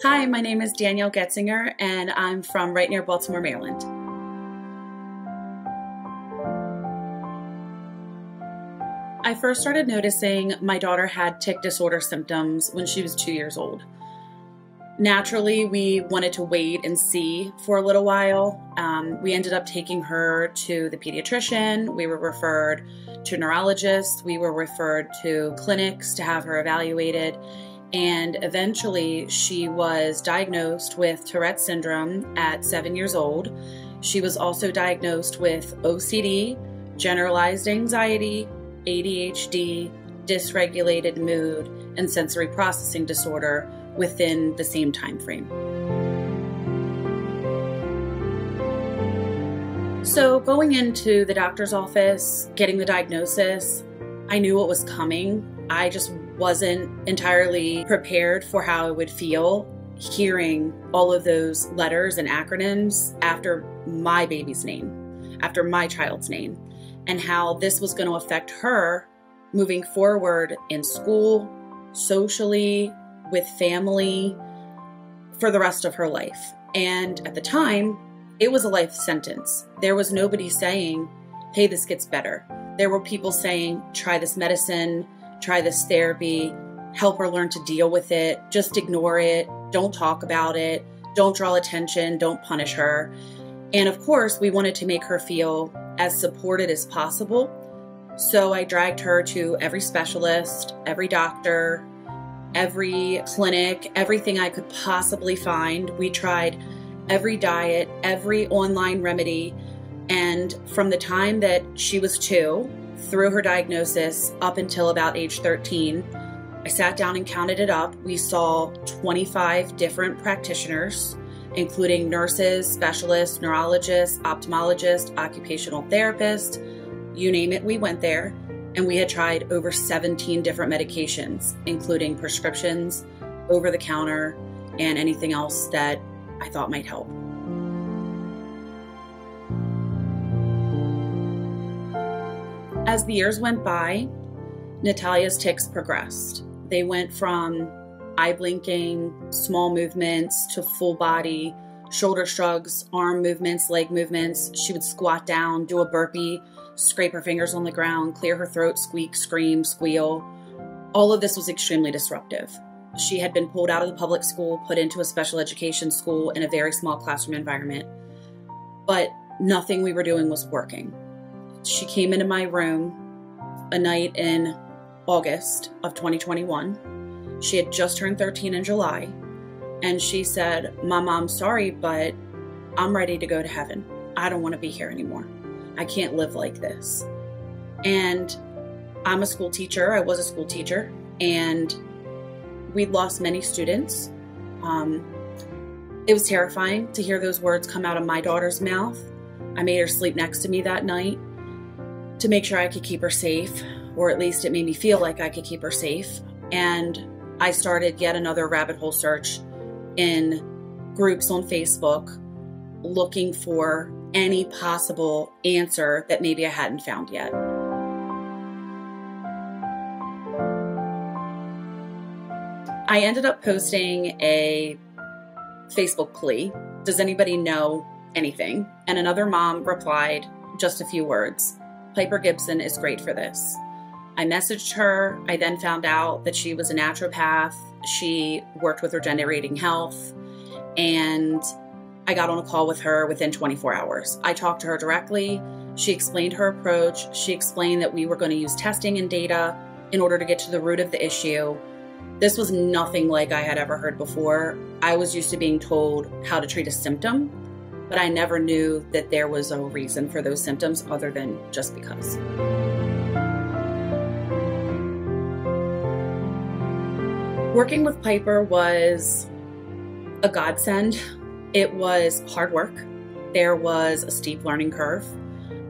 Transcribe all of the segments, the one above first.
Hi, my name is Danielle Getzinger, and I'm from right near Baltimore, Maryland. I first started noticing my daughter had tic disorder symptoms when she was 2 years old. Naturally, we wanted to wait and see for a little while. We ended up taking her to the pediatrician. We were referred to neurologists. We were referred to clinics to have her evaluated. And eventually she was diagnosed with Tourette's syndrome at 7 years old. She was also diagnosed with OCD, generalized anxiety, ADHD, dysregulated mood, and sensory processing disorder within the same time frame. So going into the doctor's office, getting the diagnosis, I knew what was coming. I just wasn't entirely prepared for how I would feel hearing all of those letters and acronyms after my baby's name, after my child's name, and how this was going to affect her moving forward in school, socially, with family, for the rest of her life. And at the time, it was a life sentence. There was nobody saying, hey, this gets better. There were people saying, try this medicine, try this therapy, help her learn to deal with it, just ignore it, don't talk about it, don't draw attention, don't punish her. And of course, we wanted to make her feel as supported as possible. So I dragged her to every specialist, every doctor, every clinic, everything I could possibly find. We tried every diet, every online remedy. And from the time that she was 2, through her diagnosis up until about age 13, I sat down and counted it up. We saw 25 different practitioners, including nurses, specialists, neurologists, ophthalmologists, occupational therapists, you name it, we went there. And we had tried over 17 different medications, including prescriptions, over the counter, and anything else that I thought might help. As the years went by, Natalia's tics progressed. They went from eye blinking, small movements, to full body, shoulder shrugs, arm movements, leg movements. She would squat down, do a burpee, scrape her fingers on the ground, clear her throat, squeak, scream, squeal. All of this was extremely disruptive. She had been pulled out of the public school, put into a special education school in a very small classroom environment, but nothing we were doing was working. She came into my room a night in August of 2021. She had just turned 13 in July, and she said, "Mama, I'm sorry, but I'm ready to go to heaven. I don't want to be here anymore. I can't live like this." And I'm a school teacher. I was a school teacher, and we'd lost many students. It was terrifying to hear those words come out of my daughter's mouth. I made her sleep next to me that night to make sure I could keep her safe, or at least it made me feel like I could keep her safe. And I started yet another rabbit hole search in groups on Facebook, looking for any possible answer that maybe I hadn't found yet. I ended up posting a Facebook plea. Does anybody know anything? And another mom replied just a few words. Piper Gibson is great for this. I messaged her. I then found out that she was a naturopath. She worked with Regenerating Health, and I got on a call with her within 24 hours. I talked to her directly. She explained her approach. She explained that we were going to use testing and data in order to get to the root of the issue. This was nothing like I had ever heard before. I was used to being told how to treat a symptom, but I never knew that there was a reason for those symptoms other than just because. Working with Piper was a godsend. It was hard work. There was a steep learning curve.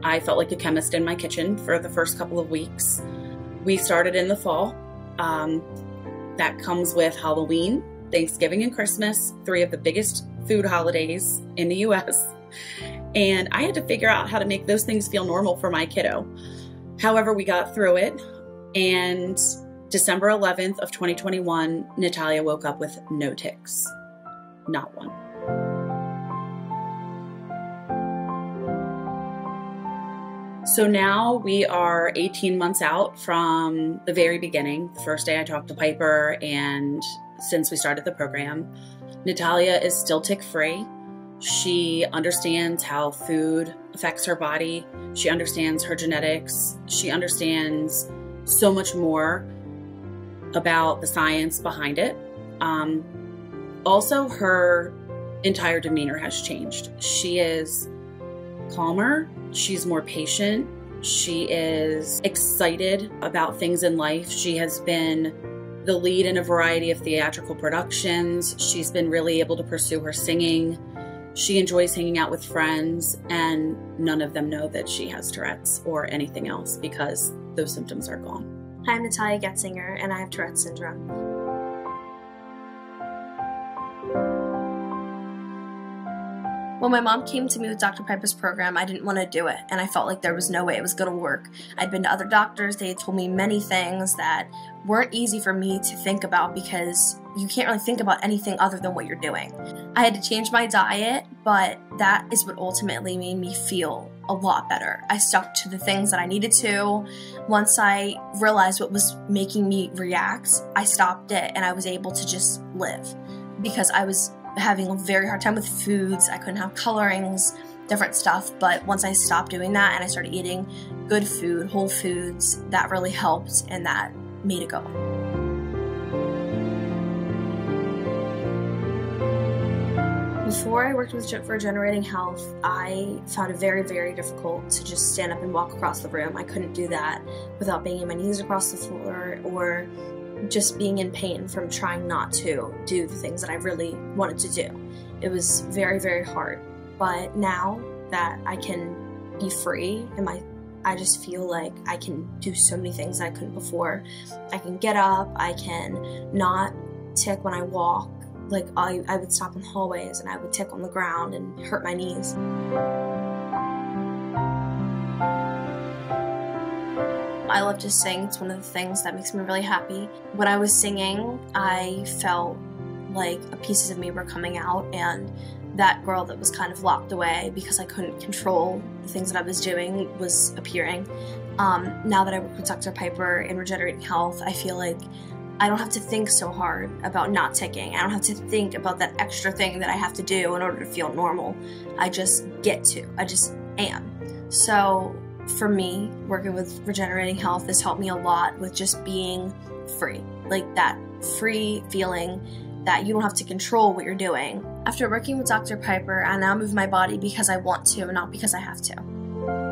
I felt like a chemist in my kitchen for the first couple of weeks. We started in the fall. That comes with Halloween, Thanksgiving, and Christmas, 3 of the biggest food holidays in the US. And I had to figure out how to make those things feel normal for my kiddo. However, we got through it, and December 11th of 2021, Natalia woke up with no tics. not one. So now we are 18 months out from the very beginning. The first day I talked to Piper, and since we started the program, Natalia is still tick-free. She understands how food affects her body. She understands her genetics. She understands so much more about the science behind it. Also, her entire demeanor has changed. She is calmer. She's more patient. She is excited about things in life. She has been the lead in a variety of theatrical productions. She's been really able to pursue her singing. She enjoys hanging out with friends, and none of them know that she has Tourette's or anything else because those symptoms are gone. Hi, I'm Natalia Getzinger, and I have Tourette's syndrome. When my mom came to me with Dr. Piper's program, I didn't want to do it, and I felt like there was no way it was going to work. I'd been to other doctors. They had told me many things that weren't easy for me to think about because you can't really think about anything other than what you're doing. I had to change my diet, but that is what ultimately made me feel a lot better. I stuck to the things that I needed to. Once I realized what was making me react, I stopped it, and I was able to just live because I was having a very hard time with foods. I couldn't have colorings, different stuff, but once I stopped doing that and I started eating good food, whole foods, that really helped and that made it go. Before I worked with Regenerating Health, I found it very, very difficult to just stand up and walk across the room. I couldn't do that without banging my knees across the floor or just being in pain from trying not to do the things that I really wanted to do. It was very, very hard. But now that I can be free and I just feel like I can do so many things that I couldn't before. I can get up, I can not tick when I walk. Like I would stop in hallways and I would tick on the ground and hurt my knees. I love to sing. It's one of the things that makes me really happy. When I was singing, I felt like pieces of me were coming out, and that girl that was kind of locked away because I couldn't control the things that I was doing was appearing. Now that I work with Dr. Piper in Regenerating Health, I feel like I don't have to think so hard about not ticking. I don't have to think about that extra thing that I have to do in order to feel normal. I just get to. I just am. So for me, working with Regenerating Health has helped me a lot with just being free. Like that free feeling that you don't have to control what you're doing. After working with Dr. Piper, I now move my body because I want to, not because I have to.